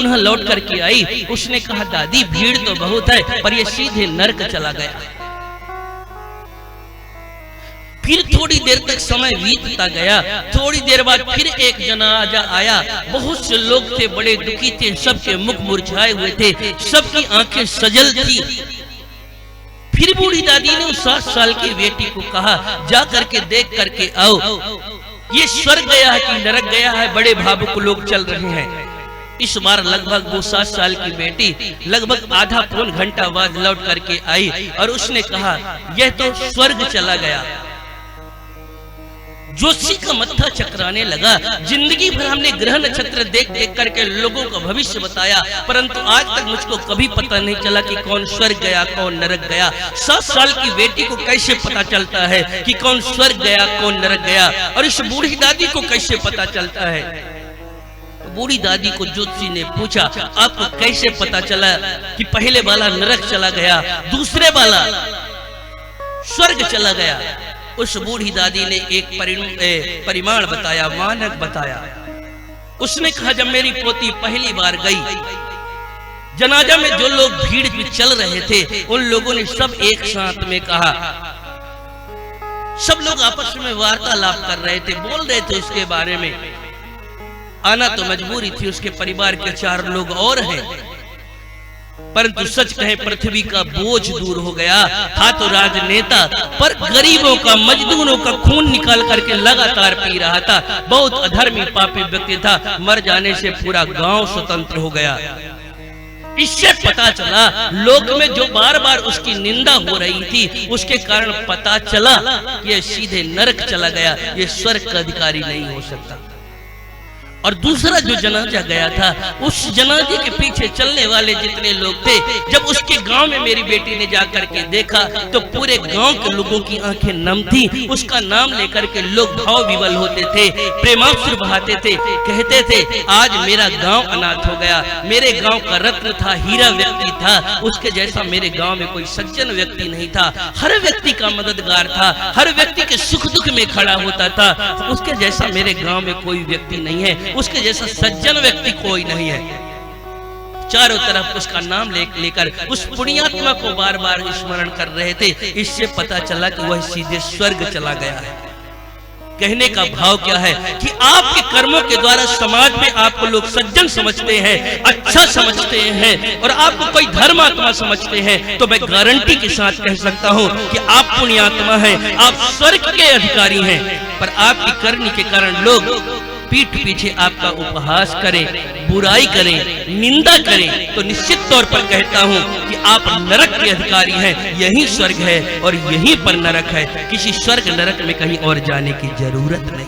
पुनः लौट करके आई। उसने कहा दादी भीड़ तो बहुत है पर ये सीधे नरक चला गया। फिर थोड़ी देर तक समय बीतता गया। थोड़ी देर बाद फिर एक जनाजा आया। बहुत से लोग थे, बड़े दुखी थे, सबके मुख मुरझाए हुए थे, सबकी आंखें सजल थी। फिर बूढ़ी दादी ने उस 7 साल की बेटी को कहा जा करके देख करके आओ, ये स्वर्ग गया है कि नरक गया है। बड़े भावुक लोग चल रहे हैं। इस बार लगभग वो 7 साल की बेटी लगभग आधा पौन घंटा बाद लौट करके आई और उसने कहा यह तो स्वर्ग चला गया। जोशी का मत्था चकराने लगा। जिंदगी भर हमने ग्रह नक्षत्र देख देख करके लोगों का भविष्य बताया, परंतु आज तक मुझको कभी पता नहीं चला कि कौन स्वर्ग गया कौन नरक गया। 7 साल की बेटी को कैसे पता चलता है कि कौन स्वर्ग गया कौन नरक गया, और इस बूढ़ी दादी को कैसे पता चलता है? बूढ़ी दादी को ज्योतिषी ने पूछा आपको कैसे पता चला कि पहले वाला नरक चला गया, दूसरे वाला स्वर्ग चला गया? उस बूढ़ी दादी ने एक परिमाण बताया, मानक बताया। उसने कहा जब मेरी पोती पहली बार गई, जनाजा में जो लोग भीड़ में चल रहे थे उन लोगों ने सब एक साथ में कहा, सब लोग आपस में वार्तालाप कर रहे थे, बोल रहे थे उसके बारे में। आना तो मजबूरी थी, उसके परिवार के 4 लोग और हैं, परंतु सच कहें पृथ्वी का बोझ दूर हो गया। था तो राजनेता पर गरीबों का मजदूरों का खून निकाल करके लगातार पी रहा था। बहुत अधर्मी पापी व्यक्ति था, मर जाने से पूरा गांव स्वतंत्र हो गया। इससे पता चला लोक में जो बार बार उसकी निंदा हो रही थी उसके कारण पता चला ये सीधे नरक चला गया, ये स्वर्ग का अधिकारी नहीं हो सकता। और दूसरा जो जनाजा गया था उस जनाजे के पीछे चलने वाले जितने लोग थे, जब उसके गांव में मेरी बेटी ने जाकर के देखा तो पूरे गांव के लोगों की आंखें नम थी। उसका नाम लेकर के लोग भाव विवल होते थे, प्रेमाश्रु बहाते थे, कहते थे आज मेरा गांव अनाथ हो गया, मेरे गांव का रत्न था, हीरा व्यक्ति था, उसके जैसा मेरे गांव में कोई सज्जन व्यक्ति नहीं था। हर व्यक्ति का मददगार था, हर व्यक्ति के सुख दुख में खड़ा होता था, उसके जैसा मेरे गांव में कोई व्यक्ति नहीं है, उसके जैसा सज्जन व्यक्ति कोई नहीं है। चारों तरफ उसका नाम लेकर उस पुण्यात्मा को बार बार स्मरण कर रहे थे। इससे पता चला कि वह सीधे स्वर्ग चला गया है। कहने का भाव क्या है कि आपके कर्मों के द्वारा समाज में आपको लोग सज्जन समझते हैं, अच्छा समझते हैं और आपको कोई धर्मात्मा समझते हैं, तो मैं गारंटी के साथ कह सकता हूं कि आप पुण्यात्मा हैं, आप स्वर्ग के अधिकारी हैं। पर आपकी करनी के कारण लोग पीठ पीछे आपका उपहास करें, बुराई करें, निंदा करें, तो निश्चित तौर पर कहता हूं कि आप नरक के अधिकारी हैं। यही स्वर्ग है और यहीं पर नरक है, किसी स्वर्ग नरक में कहीं और जाने की जरूरत नहीं।